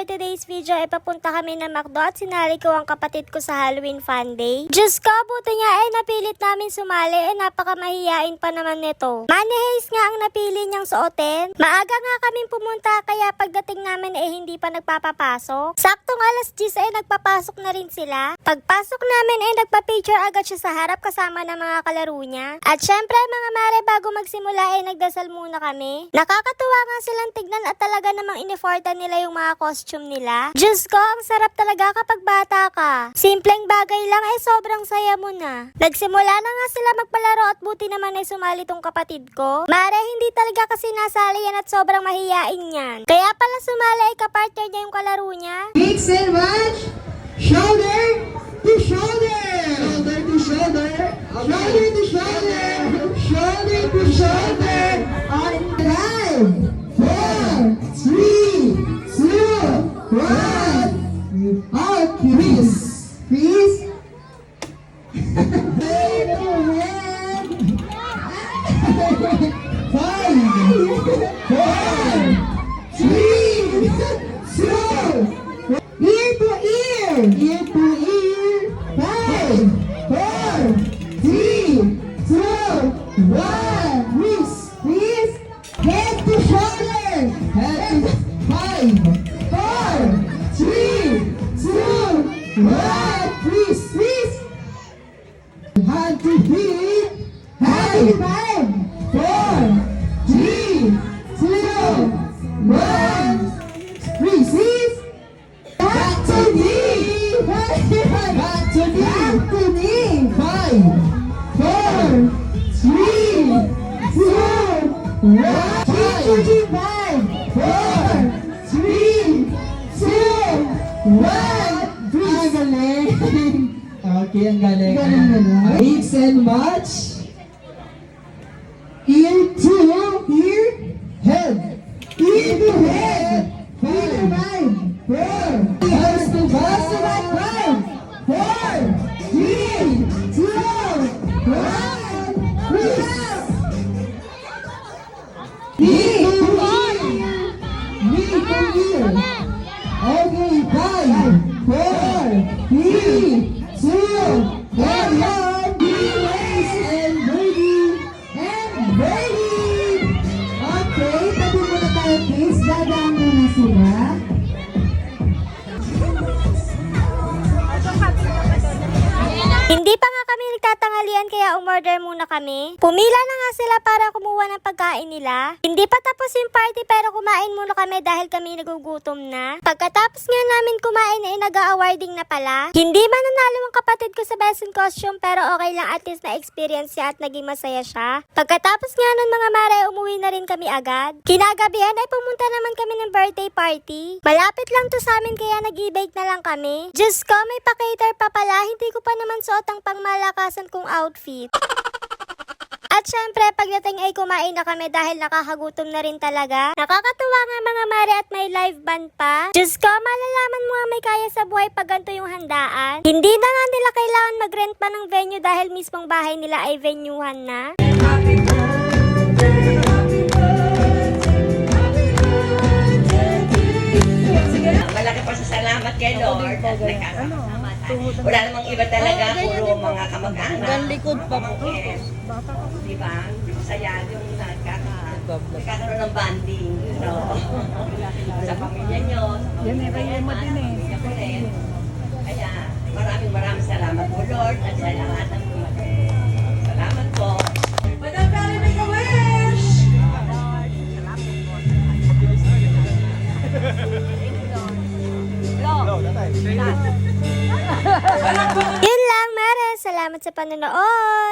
for today's video ay papunta kami ng McDo at sinali ko ang kapatid ko sa Halloween Fun Day. Diyos ko, buti nga ay napilit namin sumali napakamahiyain pa naman nito. Money Haze nga ang napili niyang suotin. Maaga nga kaming pumunta kaya pagdating namin hindi pa nagpapapasok. Saktong alas 10 ay nagpapasok na rin sila. Pagpasok namin ay nagpa-picture agad siya sa harap kasama ng mga kalaro niya. At syempre mga mare, bago magsimula ay nagdasal muna kami. Nakakatuwa nga silang tignan at talaga namang inifortan nila yung mga costume nila. Diyos ko, ang sarap talaga kapag bata ka. Simpleng bagay lang ay sobrang saya mo na. Nagsimula na nga sila magpalaro at buti naman ay sumali tong kapatid ko. Mare, hindi talaga kasi nasali yan at sobrang mahiyain yan. Kaya pala sumali ay kapartner niya yung kalaro niya. Mix and match. Shoulder to shoulder. Shoulder to shoulder. Shoulder to shoulder. Shoulder to shoulder. On 5, 4, 3, 2, 1. Out, Chris. Chris. Wave your hand. 5, 4, 3, 2. Ear to ear. Ear to ear. 5, 4, 3, 2, 1. Wrist. Wrist. Head to shoulder. Head to 5, 4, 3, 2, 1. Wrist. Wrist. Hand to feet. Hand to 5, 4, 3, 2, 1. Wrist. Back to knee. Back to knee. Back to knee. 5, 4, 3, 2, 1. 5, 4, 3, 2, 1. Ang galing. Okay, ang galing. Mix and match. Ear to ear. Head. Ear to head. 5, 4. Hands to back. 5, 4, 3, 2, 1. Release. Knee to ear. Knee to ear. Okay, 5, 4, 3, 2, 1. Release and ready. Okay, tabi muna tayo, please. Dadaan muna sila. Hindi pa nga kami nagtatangalian kaya umorder muna kami. Pumila na nga sila para kumuha ng pagkain nila. Hindi pa tapos yung party pero kumain muna kami dahil kami nagugutom na. Pagkatapos nga namin kumain ay nag-awarding na pala. Hindi man nanalo ang kapatid ko sa best in costume pero okay lang, at least na-experience siya at naging masaya siya. Pagkatapos nga nun mga mare, umuwi na rin kami agad. Kinagabihan ay pumunta naman kami ng birthday party. Malapit lang to sa amin kaya nag-e-bake na lang kami. Diyos ko, may pa-cater pa pala. Hindi ko pa naman suot ang pangmalakasan kong outfit. At syempre, pagdating ay kumain na kami dahil nakakagutom na rin talaga. Nakakatuwa nga mga mare at may live band pa. Diyos ko, malalaman mo nga may kaya sa buhay pag ganito yung handaan. Hindi na nga nila kailangan mag-rent pa ng venue dahil mismong bahay nila ay venuehan na. Malaki pa sa salamat kay Lord at nagkakasama tayo. Wala namang iba talaga, puro mga kamag-anak. Hanggang likod pa po. Di ba? Saya yung nagkakaroon ng banding. No? Sa pamilya nyo, sa pamilya ko rin. Kaya maraming salamat po Lord at sa lahat ng dumating. Salamat po. Madam Kali, make a wish! Yun lang, mare. Salamat sa panonood.